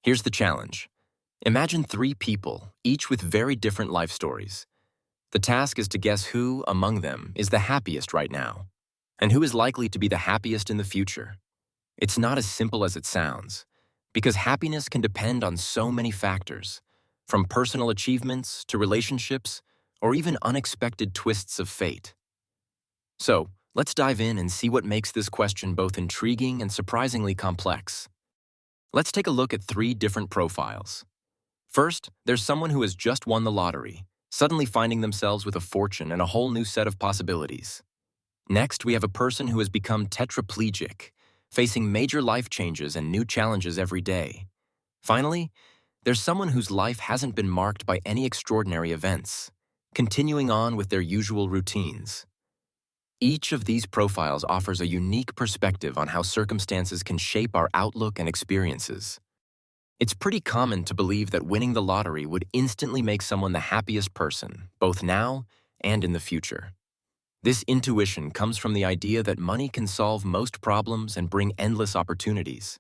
Here's the challenge. Imagine three people, each with very different life stories. The task is to guess who, among them, is the happiest right now, and who is likely to be the happiest in the future. It's not as simple as it sounds, because happiness can depend on so many factors, from personal achievements to relationships, or even unexpected twists of fate. So, let's dive in and see what makes this question both intriguing and surprisingly complex. Let's take a look at three different profiles. First, there's someone who has just won the lottery, suddenly finding themselves with a fortune and a whole new set of possibilities. Next, we have a person who has become tetraplegic, facing major life changes and new challenges every day. Finally, there's someone whose life hasn't been marked by any extraordinary events, continuing on with their usual routines. Each of these profiles offers a unique perspective on how circumstances can shape our outlook and experiences. It's pretty common to believe that winning the lottery would instantly make someone the happiest person, both now and in the future. This intuition comes from the idea that money can solve most problems and bring endless opportunities.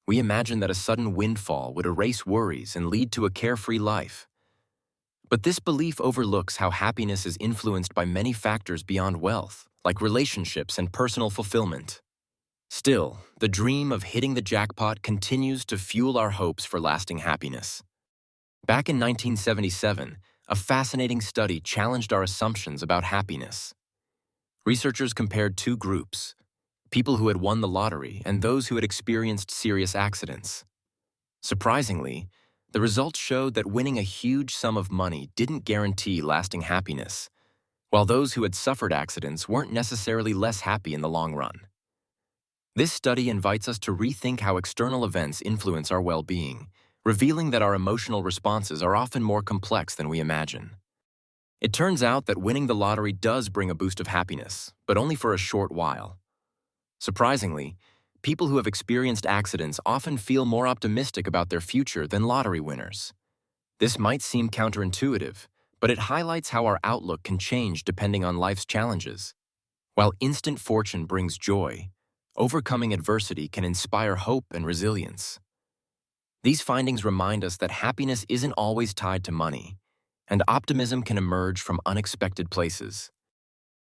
We imagine that a sudden windfall would erase worries and lead to a carefree life. But this belief overlooks how happiness is influenced by many factors beyond wealth, like relationships and personal fulfillment. Still, the dream of hitting the jackpot continues to fuel our hopes for lasting happiness. Back in 1977, a fascinating study challenged our assumptions about happiness. Researchers compared two groups, people who had won the lottery and those who had experienced serious accidents. Surprisingly, the results showed that winning a huge sum of money didn't guarantee lasting happiness, while those who had suffered accidents weren't necessarily less happy in the long run. This study invites us to rethink how external events influence our well-being, revealing that our emotional responses are often more complex than we imagine. It turns out that winning the lottery does bring a boost of happiness, but only for a short while. Surprisingly, people who have experienced accidents often feel more optimistic about their future than lottery winners. This might seem counterintuitive, but it highlights how our outlook can change depending on life's challenges. While instant fortune brings joy, overcoming adversity can inspire hope and resilience. These findings remind us that happiness isn't always tied to money, and optimism can emerge from unexpected places.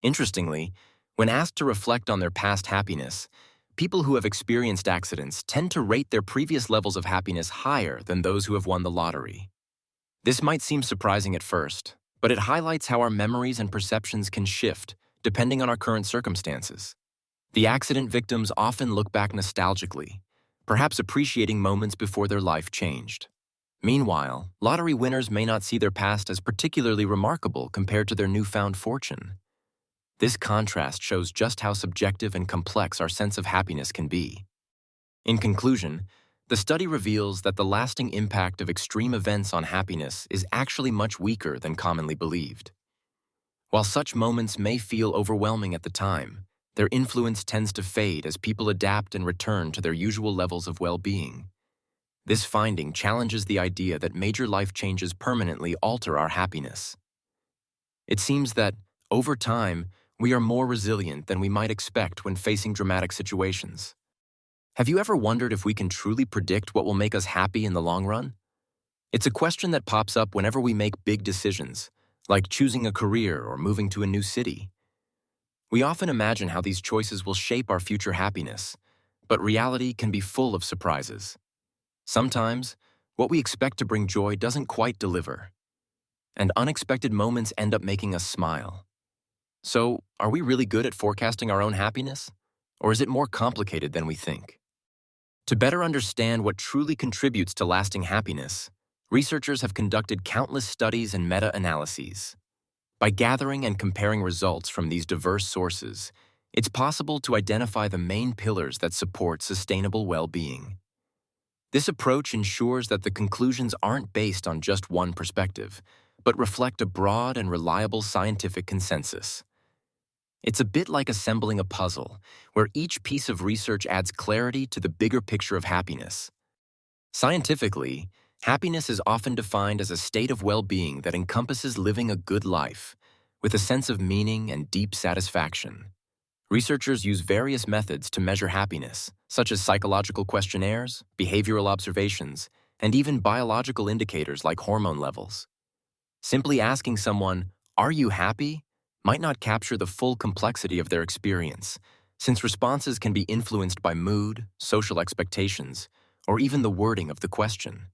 Interestingly, when asked to reflect on their past happiness, people who have experienced accidents tend to rate their previous levels of happiness higher than those who have won the lottery. This might seem surprising at first, but it highlights how our memories and perceptions can shift depending on our current circumstances. The accident victims often look back nostalgically, perhaps appreciating moments before their life changed. Meanwhile, lottery winners may not see their past as particularly remarkable compared to their newfound fortune. This contrast shows just how subjective and complex our sense of happiness can be. In conclusion, the study reveals that the lasting impact of extreme events on happiness is actually much weaker than commonly believed. While such moments may feel overwhelming at the time, their influence tends to fade as people adapt and return to their usual levels of well-being. This finding challenges the idea that major life changes permanently alter our happiness. It seems that, over time, we are more resilient than we might expect when facing dramatic situations. Have you ever wondered if we can truly predict what will make us happy in the long run? It's a question that pops up whenever we make big decisions, like choosing a career or moving to a new city. We often imagine how these choices will shape our future happiness, but reality can be full of surprises. Sometimes, what we expect to bring joy doesn't quite deliver, and unexpected moments end up making us smile. So, are we really good at forecasting our own happiness? Or is it more complicated than we think? To better understand what truly contributes to lasting happiness, researchers have conducted countless studies and meta-analyses. By gathering and comparing results from these diverse sources, it's possible to identify the main pillars that support sustainable well-being. This approach ensures that the conclusions aren't based on just one perspective, but reflect a broad and reliable scientific consensus. It's a bit like assembling a puzzle, where each piece of research adds clarity to the bigger picture of happiness. Scientifically, happiness is often defined as a state of well-being that encompasses living a good life, with a sense of meaning and deep satisfaction. Researchers use various methods to measure happiness, such as psychological questionnaires, behavioral observations, and even biological indicators like hormone levels. Simply asking someone, "Are you happy?" might not capture the full complexity of their experience, since responses can be influenced by mood, social expectations, or even the wording of the question.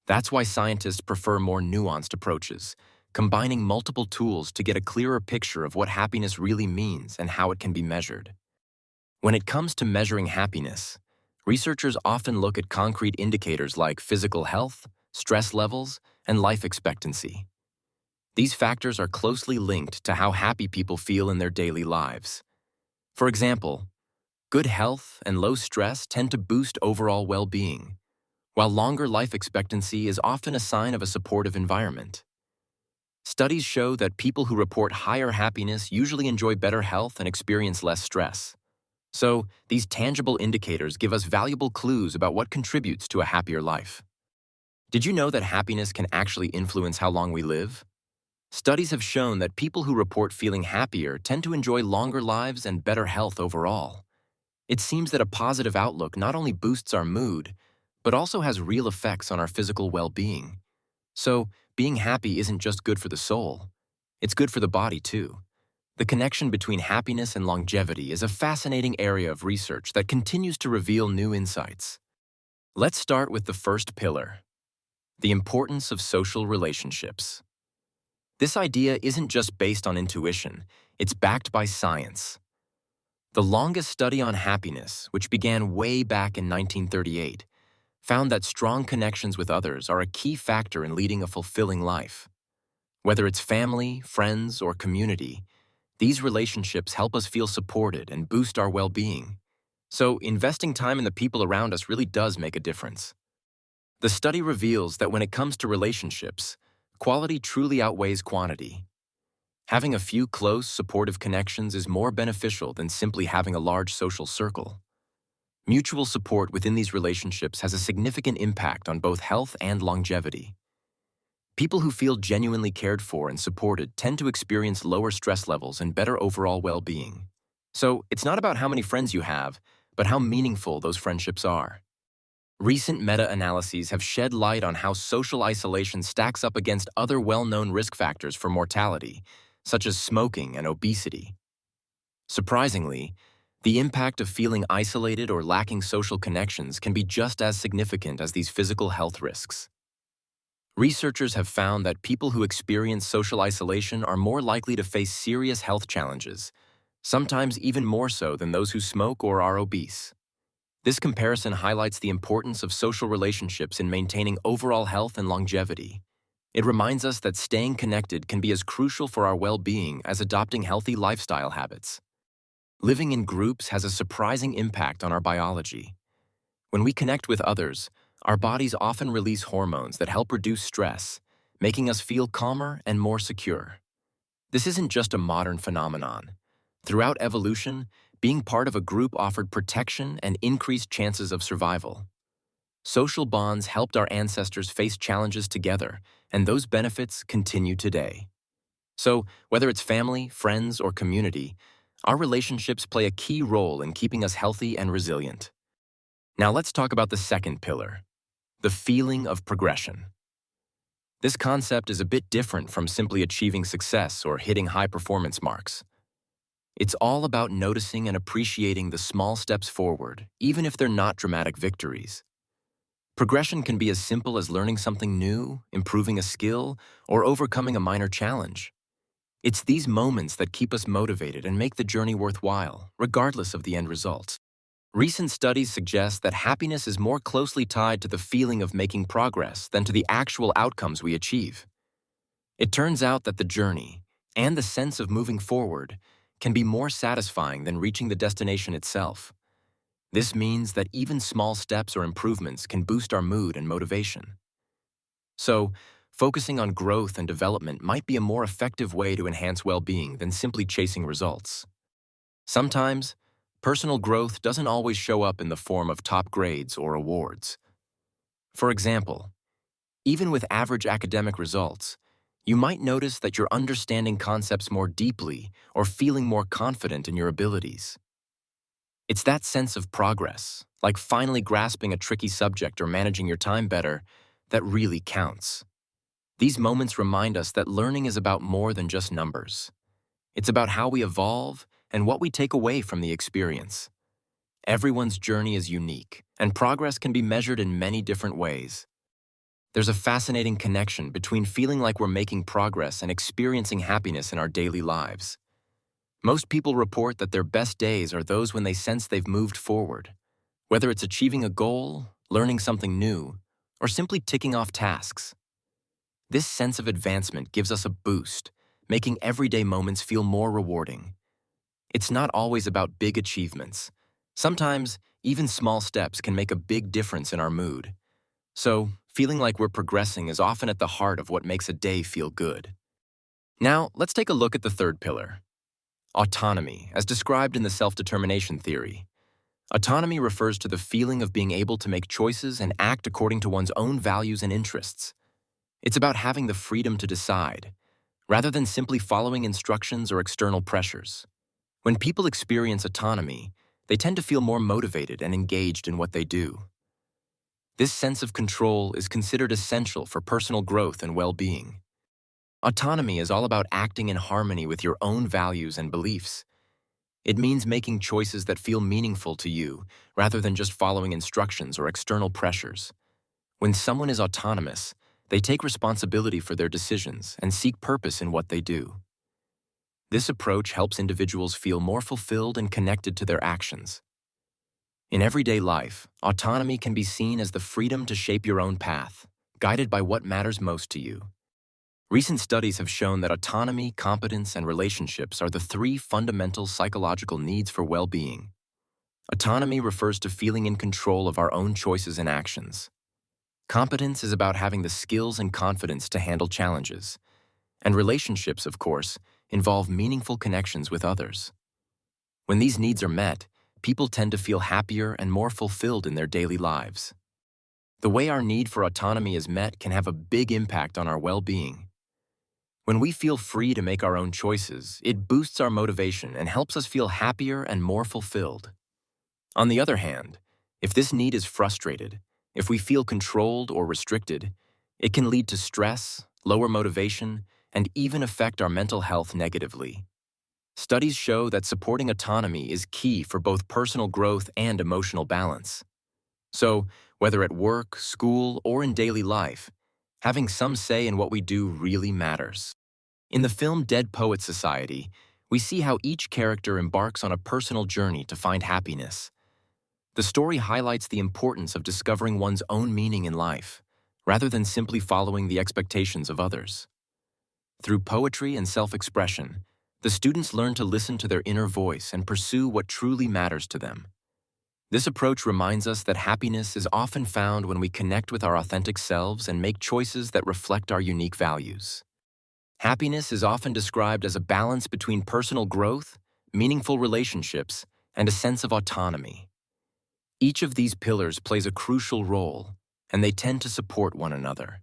That's why scientists prefer more nuanced approaches, combining multiple tools to get a clearer picture of what happiness really means and how it can be measured. When it comes to measuring happiness, researchers often look at concrete indicators like physical health, stress levels, and life expectancy. These factors are closely linked to how happy people feel in their daily lives. For example, good health and low stress tend to boost overall well-being, while longer life expectancy is often a sign of a supportive environment. Studies show that people who report higher happiness usually enjoy better health and experience less stress. So, these tangible indicators give us valuable clues about what contributes to a happier life. Did you know that happiness can actually influence how long we live? Studies have shown that people who report feeling happier tend to enjoy longer lives and better health overall. It seems that a positive outlook not only boosts our mood, but also has real effects on our physical well-being. So, being happy isn't just good for the soul, it's good for the body too. The connection between happiness and longevity is a fascinating area of research that continues to reveal new insights. Let's start with the first pillar, the importance of social relationships. This idea isn't just based on intuition, it's backed by science. The longest study on happiness, which began way back in 1938, found that strong connections with others are a key factor in leading a fulfilling life. Whether it's family, friends, or community, these relationships help us feel supported and boost our well-being. So, investing time in the people around us really does make a difference. The study reveals that when it comes to relationships, quality truly outweighs quantity. Having a few close, supportive connections is more beneficial than simply having a large social circle. Mutual support within these relationships has a significant impact on both health and longevity. People who feel genuinely cared for and supported tend to experience lower stress levels and better overall well-being. So, it's not about how many friends you have, but how meaningful those friendships are. Recent meta-analyses have shed light on how social isolation stacks up against other well-known risk factors for mortality, such as smoking and obesity. Surprisingly, the impact of feeling isolated or lacking social connections can be just as significant as these physical health risks. Researchers have found that people who experience social isolation are more likely to face serious health challenges, sometimes even more so than those who smoke or are obese. This comparison highlights the importance of social relationships in maintaining overall health and longevity. It reminds us that staying connected can be as crucial for our well-being as adopting healthy lifestyle habits. Living in groups has a surprising impact on our biology. When we connect with others, our bodies often release hormones that help reduce stress, making us feel calmer and more secure. This isn't just a modern phenomenon. Throughout evolution, being part of a group offered protection and increased chances of survival. Social bonds helped our ancestors face challenges together, and those benefits continue today. So, whether it's family, friends, or community, our relationships play a key role in keeping us healthy and resilient. Now let's talk about the second pillar, the feeling of progression. This concept is a bit different from simply achieving success or hitting high performance marks. It's all about noticing and appreciating the small steps forward, even if they're not dramatic victories. Progression can be as simple as learning something new, improving a skill, or overcoming a minor challenge. It's these moments that keep us motivated and make the journey worthwhile, regardless of the end result. Recent studies suggest that happiness is more closely tied to the feeling of making progress than to the actual outcomes we achieve. It turns out that the journey, and the sense of moving forward, can be more satisfying than reaching the destination itself. This means that even small steps or improvements can boost our mood and motivation. So, focusing on growth and development might be a more effective way to enhance well-being than simply chasing results. Sometimes, personal growth doesn't always show up in the form of top grades or awards. For example, even with average academic results, You might notice that you're understanding concepts more deeply or feeling more confident in your abilities. It's that sense of progress, like finally grasping a tricky subject or managing your time better, that really counts. These moments remind us that learning is about more than just numbers. It's about how we evolve and what we take away from the experience. Everyone's journey is unique, and progress can be measured in many different ways. There's a fascinating connection between feeling like we're making progress and experiencing happiness in our daily lives. Most people report that their best days are those when they sense they've moved forward, whether it's achieving a goal, learning something new, or simply ticking off tasks. This sense of advancement gives us a boost, making everyday moments feel more rewarding. It's not always about big achievements. Sometimes, even small steps can make a big difference in our mood. So, feeling like we're progressing is often at the heart of what makes a day feel good. Now, let's take a look at the third pillar. Autonomy, as described in the self-determination theory. Autonomy refers to the feeling of being able to make choices and act according to one's own values and interests. It's about having the freedom to decide, rather than simply following instructions or external pressures. When people experience autonomy, they tend to feel more motivated and engaged in what they do. This sense of control is considered essential for personal growth and well-being. Autonomy is all about acting in harmony with your own values and beliefs. It means making choices that feel meaningful to you, rather than just following instructions or external pressures. When someone is autonomous, they take responsibility for their decisions and seek purpose in what they do. This approach helps individuals feel more fulfilled and connected to their actions. In everyday life, autonomy can be seen as the freedom to shape your own path, guided by what matters most to you. Recent studies have shown that autonomy, competence, and relationships are the three fundamental psychological needs for well-being. Autonomy refers to feeling in control of our own choices and actions. Competence is about having the skills and confidence to handle challenges. And relationships, of course, involve meaningful connections with others. When these needs are met, people tend to feel happier and more fulfilled in their daily lives. The way our need for autonomy is met can have a big impact on our well-being. When we feel free to make our own choices, it boosts our motivation and helps us feel happier and more fulfilled. On the other hand, if this need is frustrated, if we feel controlled or restricted, it can lead to stress, lower motivation, and even affect our mental health negatively. Studies show that supporting autonomy is key for both personal growth and emotional balance. So, whether at work, school, or in daily life, having some say in what we do really matters. In the film Dead Poets Society, we see how each character embarks on a personal journey to find happiness. The story highlights the importance of discovering one's own meaning in life, rather than simply following the expectations of others. Through poetry and self-expression, the students learn to listen to their inner voice and pursue what truly matters to them. This approach reminds us that happiness is often found when we connect with our authentic selves and make choices that reflect our unique values. Happiness is often described as a balance between personal growth, meaningful relationships, and a sense of autonomy. Each of these pillars plays a crucial role, and they tend to support one another.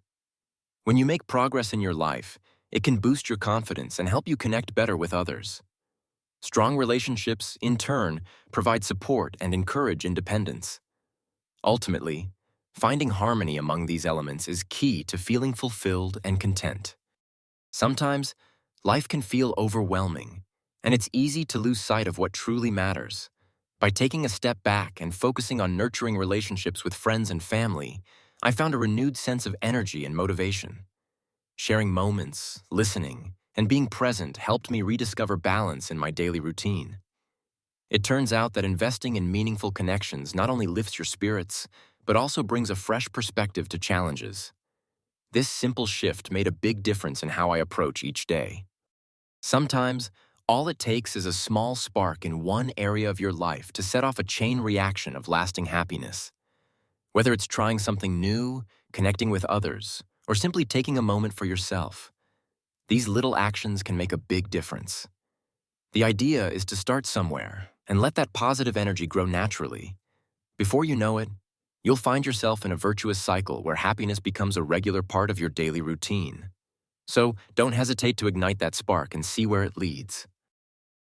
When you make progress in your life, it can boost your confidence and help you connect better with others. Strong relationships, in turn, provide support and encourage independence. Ultimately, finding harmony among these elements is key to feeling fulfilled and content. Sometimes, life can feel overwhelming, and it's easy to lose sight of what truly matters. By taking a step back and focusing on nurturing relationships with friends and family, I found a renewed sense of energy and motivation. Sharing moments, listening, and being present helped me rediscover balance in my daily routine. It turns out that investing in meaningful connections not only lifts your spirits, but also brings a fresh perspective to challenges. This simple shift made a big difference in how I approach each day. Sometimes, all it takes is a small spark in one area of your life to set off a chain reaction of lasting happiness. Whether it's trying something new, connecting with others, or simply taking a moment for yourself, these little actions can make a big difference. The idea is to start somewhere and let that positive energy grow naturally. Before you know it, you'll find yourself in a virtuous cycle where happiness becomes a regular part of your daily routine. So don't hesitate to ignite that spark and see where it leads.